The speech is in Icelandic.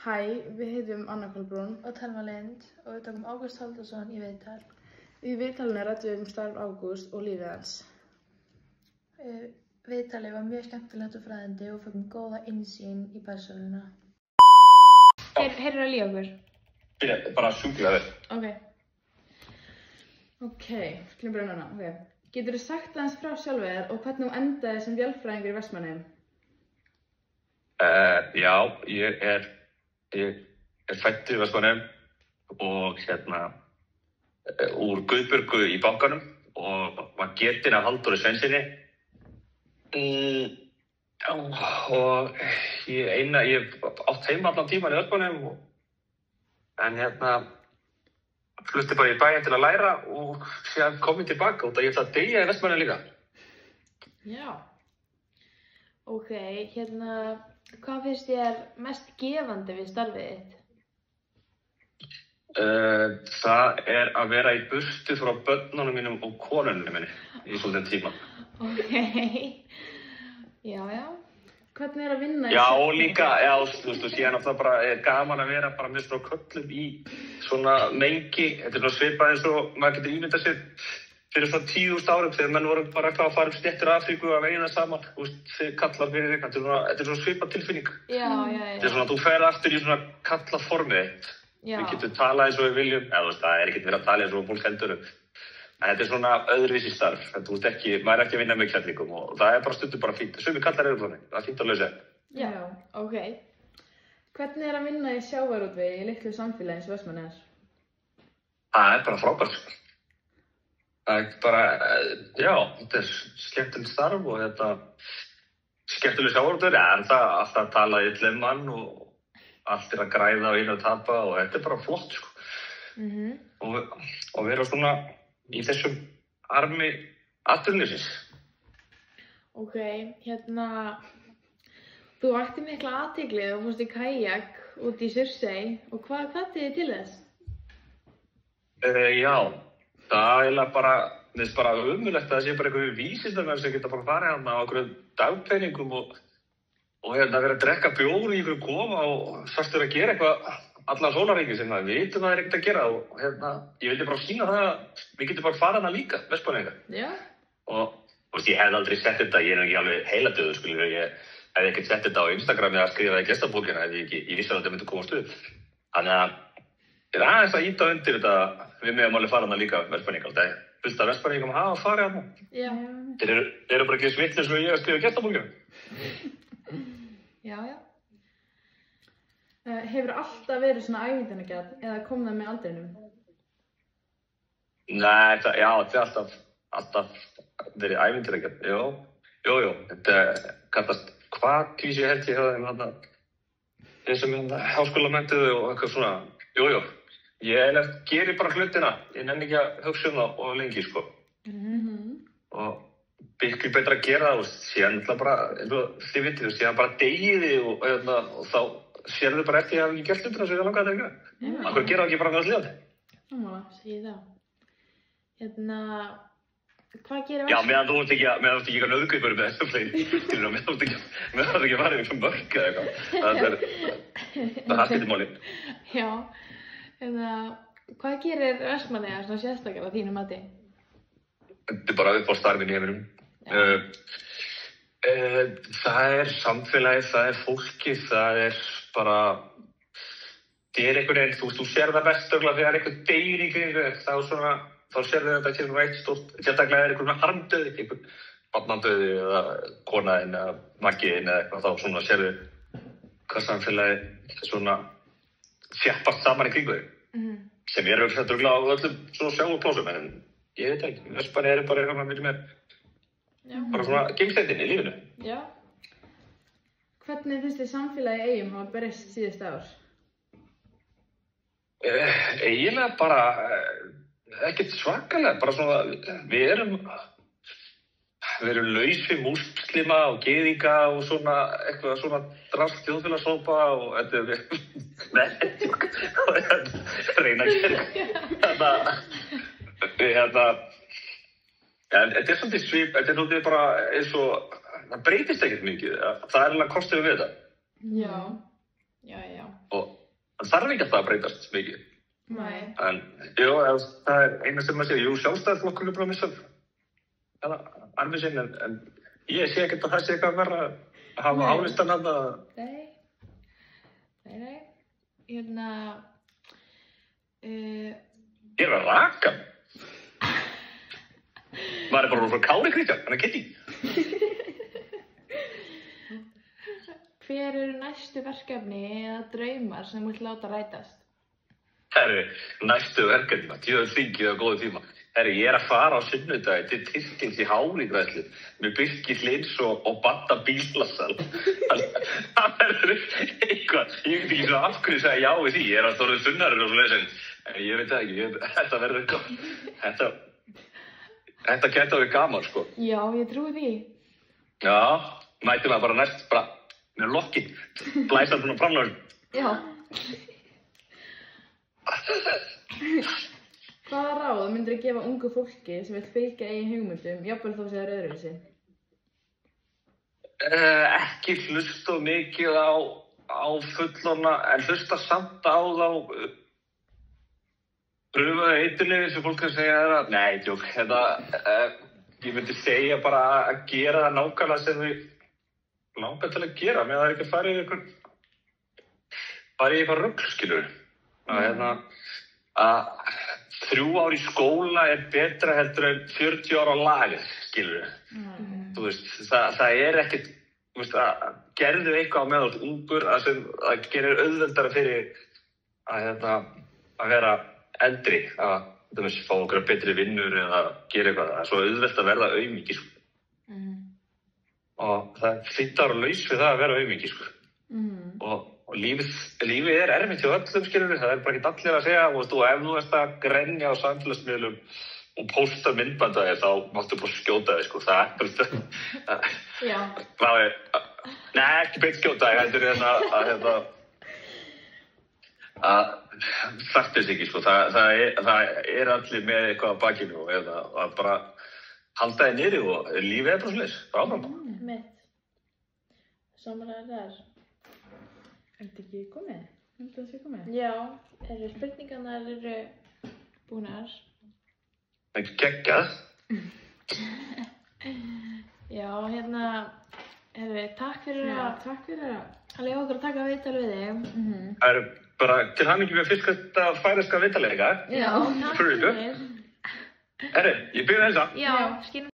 Hæ, við heitum Anna Kolbrún og Thelma Lind og við tókum Ágúst Halldórsson í viðtal. Í viðtalinu ræddum við starf Ágúst og lífið hans. Viðtalið var mjög skemmtilegt og fræðandi og fengum góða innsýn í persónuna. Heyrðu að líka okkur? Bara sjúklega vel. Ok, skulum byrja núna. Okay. Geturðu sagt aðeins frá sjálfur þér og hvernig þú endaði sem vélfræðingur í Vestmannaeyjum? Já, ég er fæddur í Vestmannaeyjum og úr Guðbjörgu í bankanum og var getinn af Halldóri Sveinssyni. Og ég átt heima allan tímann í Vestmannaeyjum en flutti bara í bæinn til að læra og síðan kom ég tilbaka út að ég ætla að deyja í Vestmannaeyjum líka. Já. Ok, hvað finnst þér mest gefandi við starfið þitt? Það er að vera í burtu frá börnunum mínum og konunum minni í svolítinn tíma. Ok, já. Hvernig er að vinna í Já, og líka, þú veist, síðan að það bara er gaman að vera bara með svona köllum í svona mengi. Þetta er svona svipað eins og maður getur ímyndað sér fyrir svona 10.000 árum þegar menn voru bara að fara stéttir Afríku að veiða saman, þú veist, þið kallar fyrir þig. Þetta er svona svipað tilfinning. Já. Þetta er svona að þú fer aftur í svona kallaformið þitt. Við getum talað eins og við viljum, þú veist, það er ekkert verið að tala eins og fólk heldur um. En þetta er svona öðruvísi starf. Maður er ekki að vinna með kjallingum og það er bara stundum bara fínt. Sumir kallar eru þannig, það er fínt að lausa. Já, ok. Hvernig er að vinna í sjávarútvegi í litlu samfélagi eins og Vestmannaeyjar? Það er bara frábært. Það er bara, þetta er skemmtilegt starf og skemmtileg sjávarútvegi. En það er alltaf að tala illa um mann og allt er að græða og einu að tapa og þetta er bara flott, sko. Og vera svona í þessum armi atvinnulífsins. Ok, þú vakti mikla athygli og fórst í kajak út í Surtsey og hvað hvatti þig til þess? Já, það er eiginlega bara, mér finnst bara ömurlegt að það sé bara einhverju vísindamenn sem geta bara farið á einhverjum dagpenningum og vera að drekka bjór í einhverjum kofa og svartur að gera eitthvað allan sólarhringinn sem við vitum að það er ekkert að gera og ég vildi bara sýna það að við getum bara farið hana líka, Vestmannaeyingar. Já. Og ég hefði aldrei sett þetta, ég er ekki alveg heiladauður, skilur, ég hefði ekkert sett þetta á Instagrami að skrifa í gestabókina ef ég vissi að þetta myndi komast upp. Þannig að ég er aðeins að ýta undir þetta, við megum alveg farið hana líka, Vestmannaeyingar. Það er fullt af Vestmannaeyingum að hafa farið hana. Já. Þeir eru bara ekki svitlir svo ég að skrifa í gestabókina. Já. Hefur alltaf verið svona ævintýragjörn eða kom það með aldrinum? Nei, það er alltaf verið ævintýragjörn, jú. Þetta kallast kvísi held ég hjá þeim þeir sem háskólamenntuðu og eitthvað svona, jú. Ég geri bara hlutina, ég nenni ekki að hugsa það og lengi, sko. Og byggur betra að gera það, síðan bara, eins og þið vitið, síðan bara degiði og þá sérðu bara eftir að ég hafa ekki gert hlutina sem ég langaði að gera. Af hverju gera það ekki bara með alls lífandi? Sammála, segi það. Hvað gerir Já, meðan þú ert ekki að nauðgaupa með þessu fleiri. Meðan þú ert ekki að fara í svona mörk eða eitthvað. Það skiptir máli. Já, hvað gerir Vestmannaeyjar svona sérstaklega að þínu mati? Þetta er bara upp á starfinu í heiminum. Það er samfélagið, það er fólkið, það er bara, það er einhvern veginn, þú sér það best örugglega þegar einhver deyr í kringu þér, þá sérðu þetta til eitt stórt, sérstaklega er einhvern harmdauði, einhvern barnadauði eða konaðinn eða makiðinn eða eitthvað, þá svona sérðu hvað samfélagið svona þjappast saman í kringu þér, sem er örugglega á öllum svona sjávarplássum, en ég veit ekki, Vestmannaeyjar er bara eitthvað mikið meir. Bara svona gengstættin í lífinu. Já. Hvernig finnst þið samfélagi í Eyjum hafa breyst síðustu ár? Eiginlega bara ekkert svakalega, bara svona, við erum laus við múslima og gyðinga og svona, eitthvað svona drasl þjóðfélagshópa og reyna að gera. Þetta er svolítið svip, þetta er svolítið bara eins og, það breytist ekkert mikið, það er alveg kostur við þetta. Já. Og Það þarf ekki alltaf að breytast mikið. Nei. En, jú, það eina sem maður segir, jú, Sjálfstæðisflokkurinn bara að missa arminn sinn, en ég sé ekkert að það sé eitthvað verra að hafa álistan að það. Nei. Hérna... Ég er að raka. Maður bara frá Kári Kristján, hann Kitty. Hver eru næstu verkefni eða draumar sem þú vilt láta rætast? Herri, næstu verkefni, tíðan þingið á góðu tíma. Herri, ég er að fara á sunnudagi til Tyrkins í Hárigræslu með Birki Hlins og Badda Bílasal. Það verður eitthvað, ég veit ekki svo af hverju segja já við því, ég er að stóra sunnarinn og svona þess, en ég veit ekki, þetta verður eitthvað, þetta gæti að vera gaman, sko. Já, ég trúi því. Já, mæti maður bara næst, með lokkin, blæsa svona framlöfum. Já. Hvaða ráð myndir þú gefa ungu fólki sem vill fylgja eigin hugmyndum, jafnvel þó sem það er öðruvísi? Ekki hlusta mikið á fullorðna, en hlusta samt á þá pröfaðu eiturlyfi sem fólk kan segja það. Nei, djók, ég myndi segja bara að gera það nákvæmlega sem þau langar til að gera, með það er ekki að fara í eitthvað rugl, skilur. Að 3 ár í skóla er betra heldur en 40 ára á lag, skilur. Þú veist, það er ekkert, þú veist, að gerðu eitthvað á meðal ungur að gerir auðveldara fyrir að vera eldri, að fá okkur betri vinnur eða gera eitthvað. Það er svo auðvelt að verða aumingi, sko. Og það er 15 ára laus við það að vera aumingi, sko. Og lífið er erfitt hjá öllum, skilur við, það er bara ekki allir að segja, og ef þú ert að grenja á samfélagsmiðlum og pósta myndband af þér, þá máttu bara skjóta þig, sko, það er, nei, ekki beint skjóta þig, heldur að þarft þess ekki, sko, það er allir með eitthvað á bakinu og að bara halda þig niðri og lífið er bara svoleiðis, áfram. Mitt. Samræðar þar. Er þetta ekki komið? Heldur það sé komið? Já, spurningarnar eru búnar. Ekki geggjað. Já, takk fyrir að leyfa okkur að taka viðtal við þig. Það er bara til hamingju með fyrsta færeyska viðtalið, Já, takk fyrir. Herri, ég byrja þessa. Já, skilum.